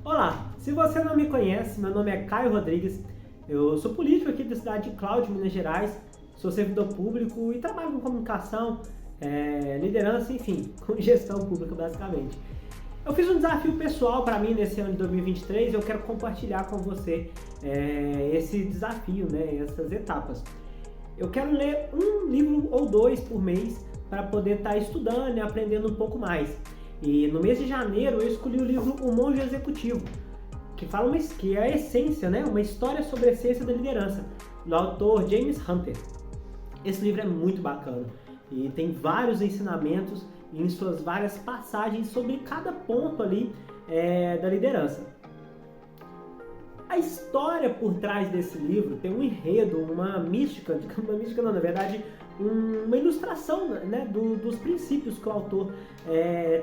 Olá, se você não me conhece, meu nome é Caio Rodrigues, eu sou político aqui da cidade de Cláudio, Minas Gerais, sou servidor público e trabalho com comunicação, liderança, enfim, com gestão pública basicamente. Eu fiz um desafio pessoal para mim nesse ano de 2023 e eu quero compartilhar com você esse desafio, essas etapas. Eu quero ler um livro ou dois por mês para poder estar estudando e aprendendo um pouco mais. E no mês de janeiro eu escolhi o livro O Monge Executivo, que é a essência, uma história sobre a essência da liderança, do autor James Hunter. Esse livro é muito bacana e tem vários ensinamentos em suas várias passagens sobre cada ponto ali da liderança. A história por trás desse livro tem um enredo, uma mística não, na verdade, uma ilustração dos princípios que o autor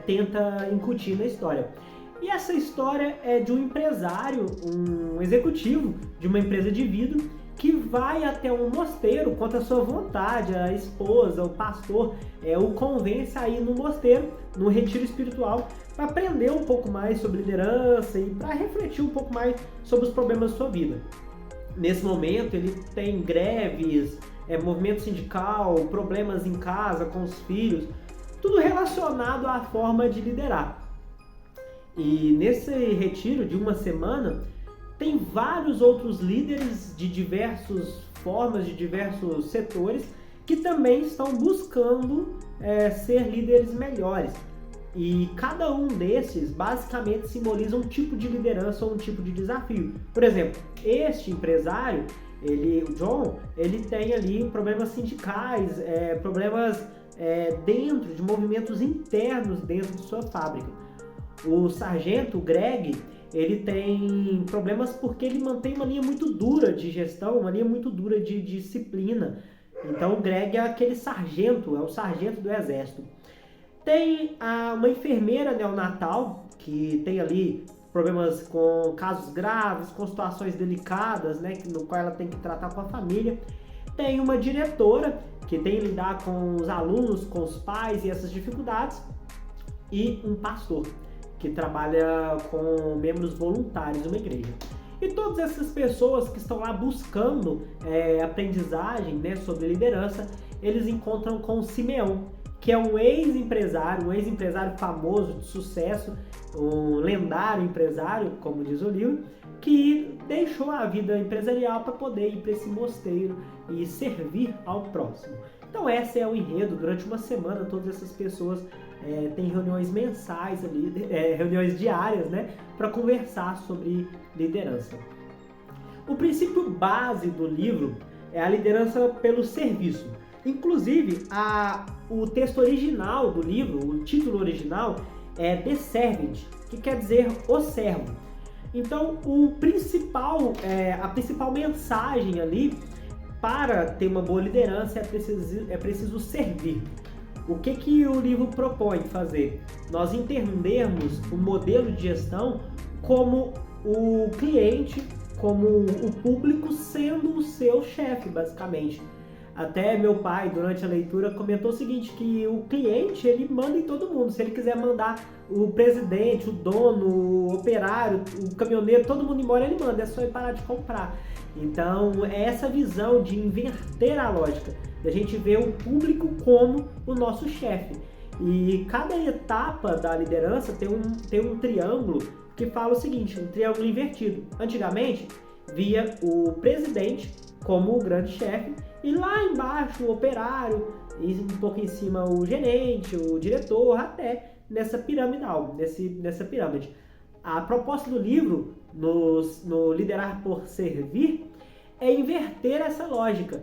tenta incutir na história. E essa história é de um empresário, um executivo de uma empresa de vidro, que vai até um mosteiro contra a sua vontade. A esposa, o pastor, o convence a ir no mosteiro, num retiro espiritual, para aprender um pouco mais sobre liderança e para refletir um pouco mais sobre os problemas da sua vida. Nesse momento ele tem greves, movimento sindical, problemas em casa com os filhos, tudo relacionado à forma de liderar. E nesse retiro de uma semana tem vários outros líderes de diversas formas, de diversos setores, que também estão buscando ser líderes melhores. E cada um desses basicamente simboliza um tipo de liderança ou um tipo de desafio. Por exemplo, este empresário, o John, ele tem ali problemas sindicais, problemas dentro de movimentos internos dentro de sua fábrica. O sargento, o Greg, ele tem problemas porque ele mantém uma linha muito dura de gestão, uma linha muito dura de disciplina. Então o Greg é aquele sargento, é o sargento do exército. Tem uma enfermeira neonatal, que tem ali problemas com casos graves, com situações delicadas, no qual ela tem que tratar com a família. Tem uma diretora, que tem que lidar com os alunos, com os pais e essas dificuldades. E um pastor, que trabalha com membros voluntários de uma igreja. E todas essas pessoas que estão lá buscando aprendizagem sobre liderança, eles encontram com o Simeão, que é um ex-empresário famoso, de sucesso, um lendário empresário, como diz o livro, que deixou a vida empresarial para poder ir para esse mosteiro e servir ao próximo. Então esse é o enredo. Durante uma semana todas essas pessoas têm reuniões mensais ali, reuniões diárias, para conversar sobre liderança. O princípio base do livro é a liderança pelo serviço. Inclusive, o texto original do livro, o título original, é The Servant, que quer dizer o servo. Então, a principal mensagem ali, para ter uma boa liderança, é preciso servir. O que o livro propõe fazer? Nós entendermos o modelo de gestão como o cliente, como o público sendo o seu chefe, basicamente. Até meu pai, durante a leitura, comentou o seguinte, que o cliente, ele manda em todo mundo. Se ele quiser mandar o presidente, o dono, o operário, o caminhoneiro, todo mundo embora, ele manda, é só ele parar de comprar. Então, é essa visão de inverter a lógica, da gente ver o público como o nosso chefe. E cada etapa da liderança tem um triângulo que fala o seguinte, um triângulo invertido. Antigamente, via o presidente como o grande chefe, e lá embaixo o operário, e um pouco em cima o gerente, o diretor, até nessa pirâmide. A proposta do livro, no Liderar por Servir, é inverter essa lógica.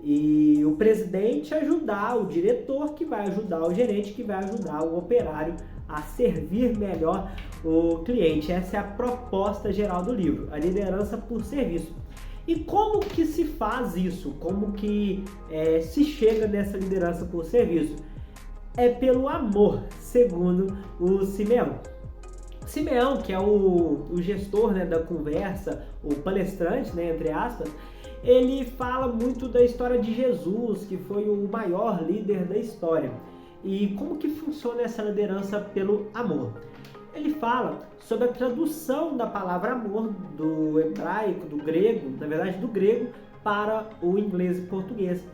E o presidente ajudar o diretor, que vai ajudar o gerente, que vai ajudar o operário a servir melhor o cliente. Essa é a proposta geral do livro, a liderança por serviço. E como que se faz isso? Como que se chega nessa liderança por serviço? É pelo amor, segundo o Simeão. Simeão, que é o gestor da conversa, o palestrante, entre aspas, ele fala muito da história de Jesus, que foi o maior líder da história. E como que funciona essa liderança pelo amor? ele fala sobre a tradução da palavra amor do hebraico, do grego, na verdade do grego, para o inglês e português.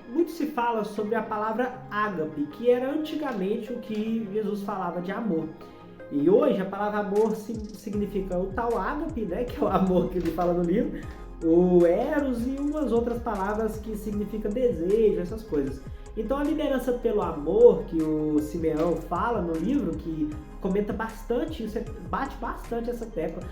Muito se fala sobre a palavra ágape, que era antigamente o que Jesus falava de amor. E hoje a palavra amor significa o tal ágape, né, que é o amor que ele fala no livro, o eros e umas outras palavras que significam desejo, essas coisas. Então a liderança pelo amor que o Simeão fala no livro, que comenta bastante, bate bastante essa tecla,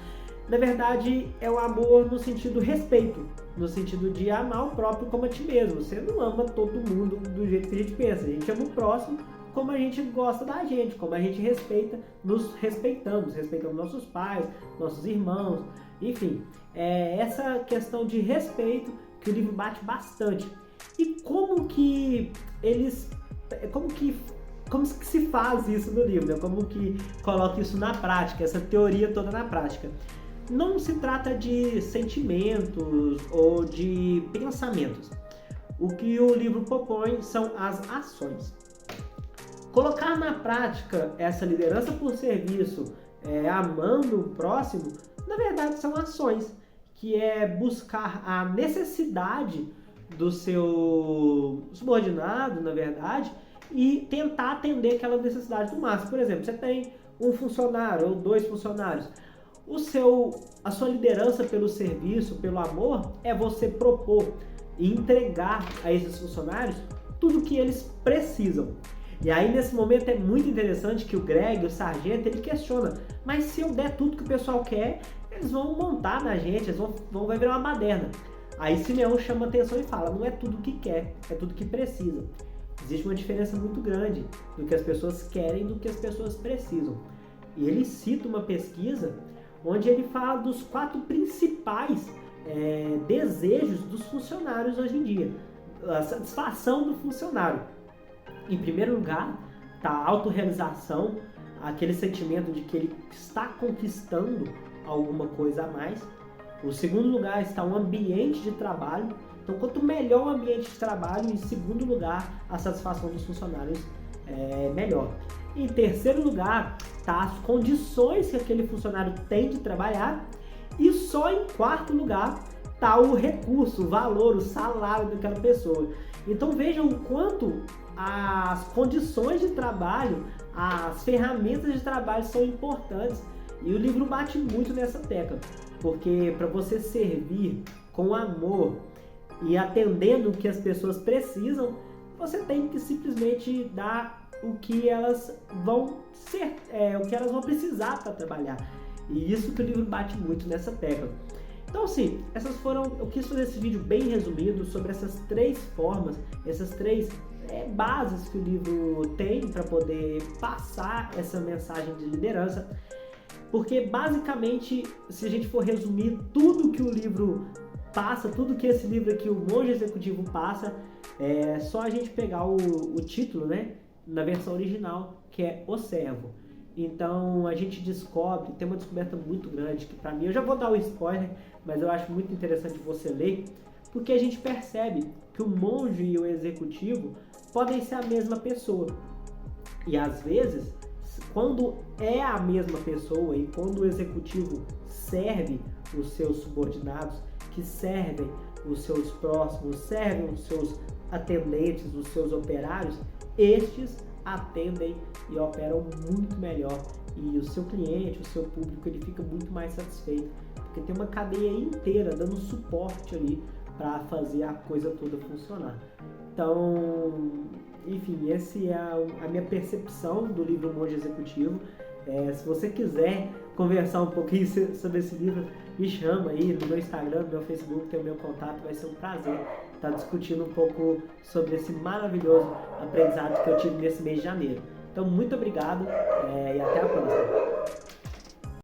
na verdade é o amor no sentido respeito, no sentido de amar o próprio como a ti mesmo. Você não ama todo mundo do jeito que a gente pensa, a gente ama o próximo como a gente gosta da gente, como a gente respeita, nos respeitamos nossos pais, nossos irmãos, enfim, essa questão de respeito que o livro bate bastante. E como que se faz isso no livro, né? Como que coloca isso na prática, essa teoria toda na prática? Não se trata de sentimentos ou de pensamentos. O que o livro propõe são as ações. Colocar na prática essa liderança por serviço, amando o próximo, na verdade são ações, que é buscar a necessidade do seu subordinado, na verdade, e tentar atender aquela necessidade do máximo. Por exemplo, você tem um funcionário ou 2 funcionários. A sua liderança pelo serviço, pelo amor, é você propor e entregar a esses funcionários tudo o que eles precisam. E aí, nesse momento, é muito interessante que o Greg, o sargento, ele questiona, mas se eu der tudo que o pessoal quer, eles vão montar na gente, vai virar uma baderna. Aí Simeão chama atenção e fala, não é tudo que quer, é tudo que precisa. Existe uma diferença muito grande do que as pessoas querem e do que as pessoas precisam. E ele cita uma pesquisa onde ele fala dos 4 principais desejos dos funcionários hoje em dia. A satisfação do funcionário. Em primeiro lugar, está a autorrealização, aquele sentimento de que ele está conquistando alguma coisa a mais. No segundo lugar está um ambiente de trabalho. Então, quanto melhor o ambiente de trabalho, em segundo lugar, a satisfação dos funcionários é melhor. Em terceiro lugar, tá as condições que aquele funcionário tem de trabalhar. E só em quarto lugar tá o recurso, o valor, o salário daquela pessoa. Então vejam o quanto as condições de trabalho, as ferramentas de trabalho são importantes. E o livro bate muito nessa tecla, porque para você servir com amor e atendendo o que as pessoas precisam, você tem que simplesmente dar o que elas vão ser, o que elas vão precisar para trabalhar. E isso que o livro bate muito nessa tecla. Então, assim, eu quis fazer esse vídeo bem resumido sobre essas 3 formas, essas 3 bases que o livro tem para poder passar essa mensagem de liderança. Porque, basicamente, se a gente for resumir tudo que o livro passa, tudo que esse livro aqui, o Monge Executivo, passa, é só a gente pegar o título, né, na versão original, que é O Servo. Então a gente descobre, tem uma descoberta muito grande, que para mim, eu já vou dar o spoiler, mas eu acho muito interessante você ler, porque a gente percebe que o monge e o executivo podem ser a mesma pessoa. E às vezes, quando é a mesma pessoa e quando o executivo serve os seus subordinados, que servem os seus próximos, servem os seus atendentes, os seus operários, estes atendem e operam muito melhor, e o seu cliente, o seu público, ele fica muito mais satisfeito, porque tem uma cadeia inteira dando suporte ali para fazer a coisa toda funcionar. Então, enfim, essa é a minha percepção do livro Monge Executivo. Se você quiser conversar um pouquinho sobre esse livro, me chama aí no meu Instagram, no meu Facebook, tem o meu contato, vai ser um prazer estar discutindo um pouco sobre esse maravilhoso aprendizado que eu tive nesse mês de janeiro. Então, muito obrigado e até a próxima.